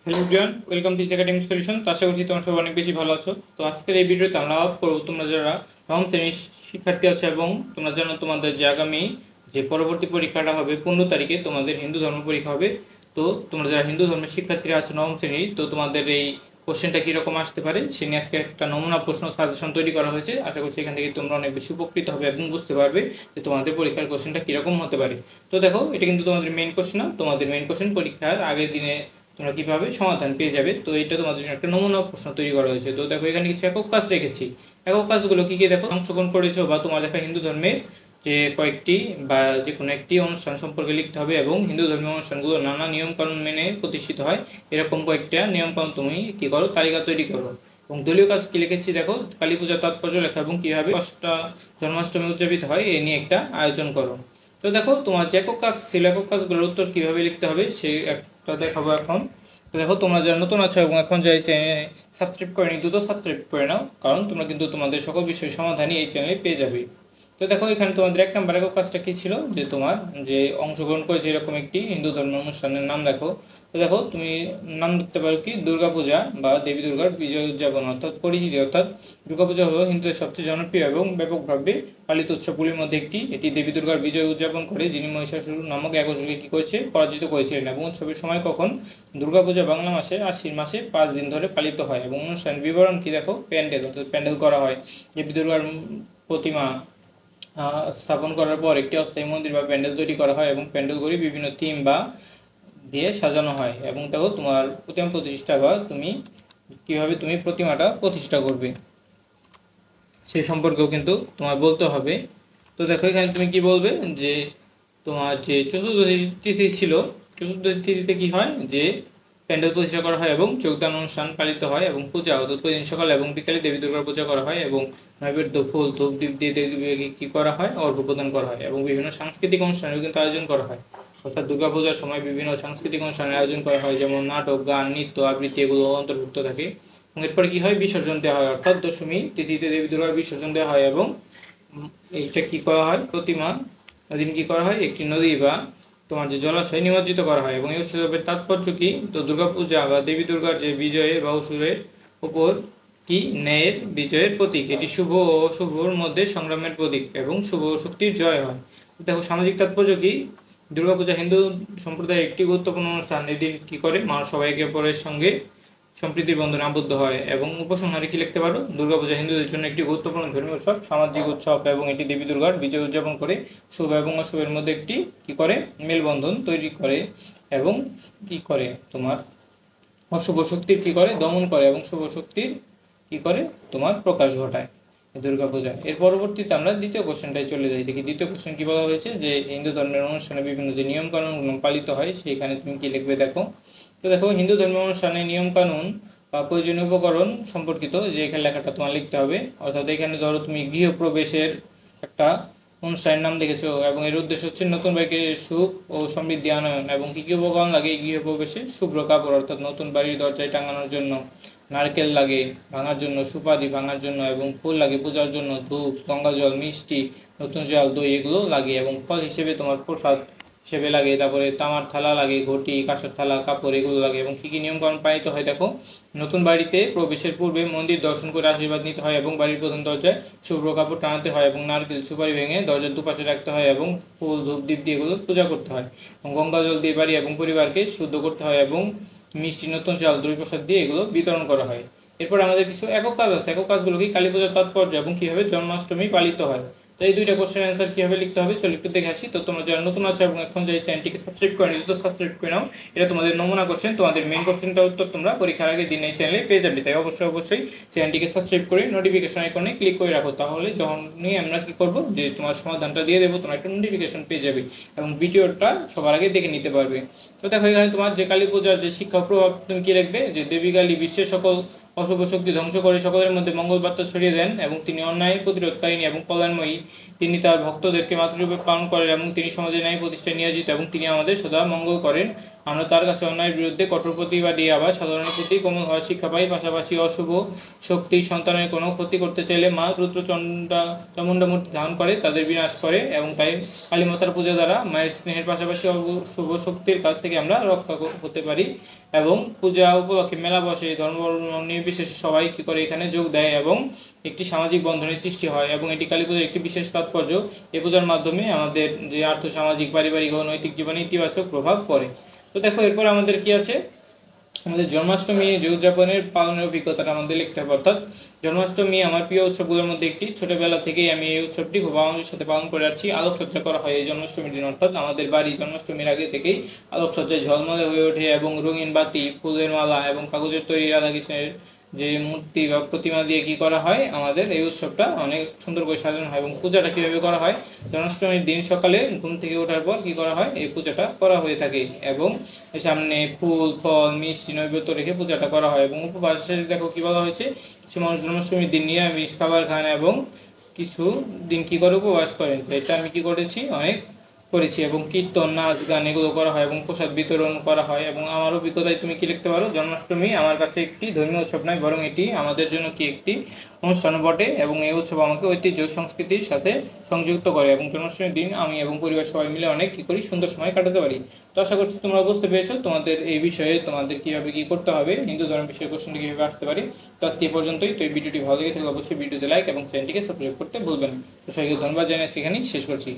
Hello everyone, welcome to academic solution. তো আশা করছি তোমরা সবাই অনেক বেশি ভালো আছো। তো আজকের এই ভিডিওতে আমরা করবো তোমরা যারা নবম শ্রেণীর শিক্ষার্থী আছো এবং তোমরা জানো তোমাদের যে আগামী যে পরবর্তী পরীক্ষাটা হবে 15 তারিখে তোমাদের হিন্দু ধর্ম পরীক্ষা হবে। তো তোমরা যারা হিন্দু ধর্মের শিক্ষার্থীরা আছো নবম শ্রেণীর, তো তোমাদের এই কোশ্চেনটা কীরকম আসতে পারে সে নিয়ে আজকে একটা নমুনা প্রশ্ন সাজেশন তৈরি করা হয়েছে। আশা করছি এখান থেকে তোমরা অনেক বেশি উপকৃত হবে এবং বুঝতে পারবে যে তোমাদের পরীক্ষার কোশ্চেনটা কীরকম হতে পারে। তো দেখো, এটা কিন্তু তোমাদের মেইন কোশ্চেন না, তোমাদের মেইন কোশ্চেন পরীক্ষার আগের দিনে তোমরা কিভাবে সমাধান পেয়ে যাবে। তো এটা তোমাদের জন্য একটা নমুনা প্রশ্ন তৈরি করা হয়েছে। তো দেখো, এখানে কিছু একক কাজ রেখেছি। একক কাজগুলো কি কি দেখো, অংশগ্রহণ করেছো বা তোমার দেখা হিন্দু ধর্মের যে কয়েকটি বা যে কোনো একটি অনুষ্ঠান সম্পর্কে লিখতে হবে এবং হিন্দু ধর্মীয় অনুষ্ঠানগুলো নানা নিয়ম কানুন মেনে প্রতিষ্ঠিত হয় এরকম কয়েকটা নিয়ম কানুন তুমি কি করো, তালিকা তৈরি করো। এবং দলীয় কাজ কি লিখেছি দেখো, কালী পূজার তাৎপর্য লেখা এবং কিভাবে জন্মাষ্টমী উদযাপিত হয় এ নিয়ে একটা আয়োজন করো। তো দেখো, তোমার যে একক কাজ ছিল, একক কাজগুলোর উত্তর কিভাবে লিখতে হবে সেই একটা দেখাবো এখন। তো দেখো, তোমরা যারা নতুন আছো এবং এখন যে চ্যানেলে সাবস্ক্রাইব করেনি, দ্রুত সাবস্ক্রাইব করে নাও, কারণ তোমরা কিন্তু তোমাদের সকল বিষয় সমাধানই এই চ্যানেলে পেয়ে যাবে। তো দেখো, এখানে তোমাদের 1 নম্বর একক কাজটা কি ছিল, যে তোমার যে অংশগ্রহণ করেছে এরকম একটি হিন্দু ধর্মের অনুষ্ঠানের নাম দেখো। তো দেখো, তুমি নাম লিখতে পারো কি দুর্গাপূজা বা দেবী দুর্গার বিজয় উদযাপন অর্থাৎ পরিচিতি। অর্থাৎ দুর্গাপূজা হলো হিন্দুদের সবচেয়ে জনপ্রিয় এবং ব্যাপকভাবে পালিত উৎসবগুলির মধ্যে একটি। এটি দেবী দুর্গার বিজয় উদযাপন করে, যিনি মহিষাসুর নামক এক অসুরকে কি করেছে, পরাজিত করেছিলেন। এবং উৎসবের সময় কখন, দুর্গাপূজা বাংলা মাসের আশ্বিন মাসে 5 দিন ধরে পালিত হয়। এবং অনুষ্ঠানের বিবরণ কি দেখো, প্যান্ডেল অর্থাৎ প্যান্ডেল করা হয়। দেবী দুর্গার প্রতিমা স্থাপন করার পর একটি অস্থায়ী মন্দির বা প্যান্ডেল তৈরি করা হয় এবং প্যান্ডেলগুলি বিভিন্ন থিম বা দিয়ে সাজানো হয়। এবং দেখো, তোমার প্রতিমা প্রতিষ্ঠা বা তুমি কিভাবে তুমি প্রতিমাটা প্রতিষ্ঠা করবে সেই সম্পর্কেও কিন্তু তোমার বলতে হবে। তো দেখো, এখানে তুমি কি বলবে যে তোমার যে চতুর্দশী তিথি ছিল, চতুর্দশী তিথিতে কি হয় যে প্যান্ডেল প্রতিষ্ঠা করা হয় এবং যোগদান অনুষ্ঠান পালিত হয় এবং পূজা অর্থাৎ প্রতিদিন সকাল এবং বিকালে দেবী দুর্গার পূজা করা হয় এবং নৈবেদ্য ফুল ধূপ দ্বীপ দিয়ে দেবীকে কি করা হয়, অর্ঘ্য প্রদান করা হয়। এবং বিভিন্ন সাংস্কৃতিক অনুষ্ঠানের কিন্তু আয়োজন করা হয়। অর্থাৎ দুর্গাপূজার সময় বিভিন্ন সাংস্কৃতিক অনুষ্ঠানের আয়োজন করা হয়, যেমন নাটক, গান, নৃত্য, আবৃত্তি এগুলো অন্তর্ভুক্ত থাকে। এবং এরপরে কি হয়, বিসর্জন দেওয়া হয়। অর্থাৎ দশমী তিথিতে দেবী দুর্গার বিসর্জন দেওয়া হয় এবং এইটা কি করা হয়, প্রতিমা দিন কি করা হয়, একটি নদী বা তোমার যে জলাশয় নিমজ্জিত করা হয়। এবং এই উৎসবের তাৎপর্য কি, তো দুর্গাপূজা বা দেবী দুর্গার যে বিজয়ের বা অসুরের উপর কি ন্যায়ের বিজয়ের প্রতীক। এটি শুভ ও অশুভর মধ্যে সংগ্রামের প্রতীক এবং শুভ শক্তির জয় হয়। দেখো, সামাজিক তাৎপর্য কি, দুর্গাপূজা হিন্দু সম্প্রদায়ের একটি গুরুত্বপূর্ণ অনুষ্ঠান। এদিন কি করে, মানুষ সবাই একে অপরের সঙ্গে সম্প্রীতির বন্ধনে আবদ্ধ হয়। এবং উপসংহারে কি লিখতে পারো, দুর্গাপূজা হিন্দুদের জন্য একটি গুরুত্বপূর্ণ ধর্মীয় উৎসব, সামাজিক উৎসব এবং এটি দেবী দুর্গার বিজয় উদযাপন করে শুভ এবং অশুভের মধ্যে একটি কি করে, মেলবন্ধন তৈরি করে এবং কি করে তোমার অশুভ শক্তির কি করে, দমন করে এবং শুভ শক্তির কি করে, তোমার প্রকাশ ঘটায় দুর্গাপূজা। এর পরবর্তীতে আমরা দ্বিতীয় কোশ্চেনটাই চলে যাই। দেখি দ্বিতীয় কোশ্চেন কি বলা হয়েছে, যে হিন্দু ধর্মের অনুষ্ঠানে বিভিন্ন যে নিয়ম কানুন পালিত হয় সেইখানে তুমি কি লিখবে দেখো। তো দেখো, হিন্দু ধর্মের অনুষ্ঠানে নিয়ম কানুন বা প্রয়োজনীয় উপকরণ সম্পর্কিত যে এখানে লেখাটা তোমার লিখতে হবে। অর্থাৎ এখানে ধরো তুমি গৃহপ্রবেশের একটা অনুষ্ঠানের নাম দেখেছো এবং এর উদ্দেশ্য হচ্ছে নতুন বাড়িকে সুখ ও সমৃদ্ধি আনয়ন। এবং কি কি উপকরণ লাগে এই গৃহপ্রবেশে, শুভ্র কাপড় অর্থাৎ নতুন বাড়ির দরজায় টাঙানোর জন্য, নারকেল লাগে ভাঙার জন্য, সুপারি ভাঙার জন্য, এবং ফুল লাগে পূজার জন্য, ধূপ, গঙ্গা জল, মিষ্টি, নতুন জল, দই এগুলো লাগে। এবং ফল হিসেবে তোমার প্রসাদ হিসেবে লাগে। তারপরে তামার থালা লাগে, ঘটি, কাঁসার থালা, কাপড় এগুলো লাগে। এবং কী কী নিয়মকানুন পালিত হয় দেখো, নতুন বাড়িতে প্রবেশের পূর্বে মন্দির দর্শন করে আশীর্বাদ নিতে হয় এবং বাড়ির প্রধান দরজায় শুভ্র কাপড় টানাতে হয় এবং নারকেল সুপারি ভেঙে দরজার দুপাশে রাখতে হয় এবং ফুল ধূপ দ্বীপ দিয়ে এগুলো পূজা করতে হয়। এবং গঙ্গা জল দিয়ে বাড়ি এবং পরিবারকে শুদ্ধ করতে হয় এবং মিষ্টি, নতুন চাল, দই প্রসাদ দিয়ে এগুলো বিতরণ করা হয়। এরপর আমাদের কিছু একক কাজ আছে। একক কাজগুলো কি, কালী পূজার তাৎপর্য এবং কিভাবে জন্মাষ্টমী পালিত হয়। তো এই দুইটা কোশ্চেন অ্যান্সার কিভাবে লিখতে হবে চলো একটু দেখে আসি। তো তোমরা যারা নতুন আছো এবং এখন যে চ্যানেলটিকে সাবস্ক্রাইব করে নিও, তো সাবস্ক্রাইব করে নাও। এটা তোমাদের নমুনা কোশ্চেন, তোমাদের মেইন কোশ্চেনটার উত্তর তোমরা পরীক্ষার আগে দিন এই চ্যানেলে পেয়ে যাবে। তাই অবশ্যই চ্যানেলটিকে সাবস্ক্রাইব করে নোটিফিকেশন আইকনে ক্লিক করে রাখো, তাহলে যখনই আমরা কি করব যে তোমার সমাধানটা দিয়ে দেবো তোমরা একটা নোটিফিকেশন পেয়ে যাবে এবং ভিডিওটা সবার আগে দেখে নিতে পারবে। তো দেখো, এখানে তোমার যে কালী পূজার যে শিক্ষা প্রভাব তুমি কি লিখবে, যে দেবী কালী বিশ্বের সকল অশুভ শক্তি ধ্বংস করে সকলের মধ্যে মঙ্গল বার্তা ছড়িয়ে দেন এবং তিনি অন্যায় প্রতিরোধকারিণী এবং কল্যাণময়ী। তিনি তার ভক্তদেরকে মাতৃরূপে পালন করেন এবং তিনি সমাজে ন্যায় প্রতিষ্ঠায় নিয়োজিত এবং তিনি আমাদের সদা মঙ্গল করেন। আমরা তার কাছে অন্যায়ের বিরুদ্ধে কঠোর প্রতিবাদী, আবার সাধারণের প্রতি কোমল হওয়ার শিক্ষা পাই। পাশাপাশি অশুভ শক্তি সন্তানের কোনো ক্ষতি করতে চাইলে মা চামুণ্ডা মূর্তি ধারণ করে তাদের বিনাশ করে, এবং তাই কালীমাতার পূজা দ্বারা মায়ের স্নেহের পাশাপাশি অশুভ শক্তির কাছ থেকে আমরা রক্ষা হতে পারি। এবং পূজা উপলক্ষে মেলা বসে, ধর্ম নির্বিশেষে সবাই কি করে এখানে যোগ দেয় এবং একটি সামাজিক বন্ধনের সৃষ্টি হয়। এবং এটি কালী পূজার একটি বিশেষ তাৎপর্য। এই পূজার মাধ্যমে আমাদের যে আর্থ সামাজিক পারিবারিক ও নৈতিক জীবনে ইতিবাচক প্রভাব পড়ে। তো দেখো এরপর আমাদের কি আছে, আমাদের জন্মাষ্টমী যে উদযাপনের পালনের অভিজ্ঞতাটা আমাদের লিখতে হবে। অর্থাৎ জন্মাষ্টমী আমার প্রিয় উৎসবগুলোর মধ্যে একটি। ছোটবেলা থেকেই আমি এই উৎসবটি খুব আনন্দের সাথে পালন করে আসছি। আলোকসজ্জা করা হয় এই জন্মাষ্টমীর দিন, অর্থাৎ আমাদের বাড়ি জন্মাষ্টমীর আগে থেকেই আলোকসজ্জায় ঝলমলে হয়ে ওঠে, এবং রঙিন বাতি, ফুলের মালা এবং কাগজের তৈরি রাধাকৃষ্ণের যে মূর্তি বা প্রতিমা দিয়ে কি করা হয়, আমাদের এই উৎসবটা অনেক সুন্দর করে সাজানো হয়। এবং পূজাটা কিভাবে করা হয়, জন্মাষ্টমীর দিন সকালে ঘুম থেকে ওঠার পর কি করা হয়, এই পূজাটা করা হয়ে থাকে। এবং সামনে ফুল ফল মিষ্টি নৈবেদ্য রেখে পূজাটা করা হয়। এবং উপবাসের দেখো কি বলা হয়েছে, কিছু মানুষ জন্মাষ্টমীর দিন নিরামিষ খাবার খান এবং কিছু দিন কি করে উপবাস করেন। এটা আমি কি করেছি, অনেক করেছি। এবং কীর্তন, নাচ গান এগুলো করা হয় এবং প্রসাদ বিতরণ করা হয়। এবং আমার অভিজ্ঞতায় তুমি কি লিখতে পারো, জন্মাষ্টমী আমার কাছে একটি ধর্মীয় উৎসব নয়, বরং এটি আমাদের জন্য কি একটি অনুষ্ঠান বটে। এবং এই উৎসব আমাকে ঐতিহ্য সংস্কৃতির সাথে সংযুক্ত করে। এবং জন্মাষ্টমীর দিন আমি এবং পরিবার সবাই মিলে অনেক কি করি, সুন্দর সময় কাটাতে পারি। তো আশা করছি তোমরা বুঝতে পেরেছো তোমাদের এই বিষয়ে তোমাদের কিভাবে কি করতে হবে, হিন্দু ধর্ম বিষয়ে কোশ্চেনটি কিভাবে আসতে পারে। তো আজকে এই পর্যন্তই। তো এই ভিডিওটি ভালো লেগে থাকলে অবশ্যই ভিডিওতে লাইক এবং চ্যানেলটিকে সাবস্ক্রাইব করতে ভুলবেন না। তো সবাইকে ধন্যবাদ জানিয়ে সেখানেই শেষ করছি।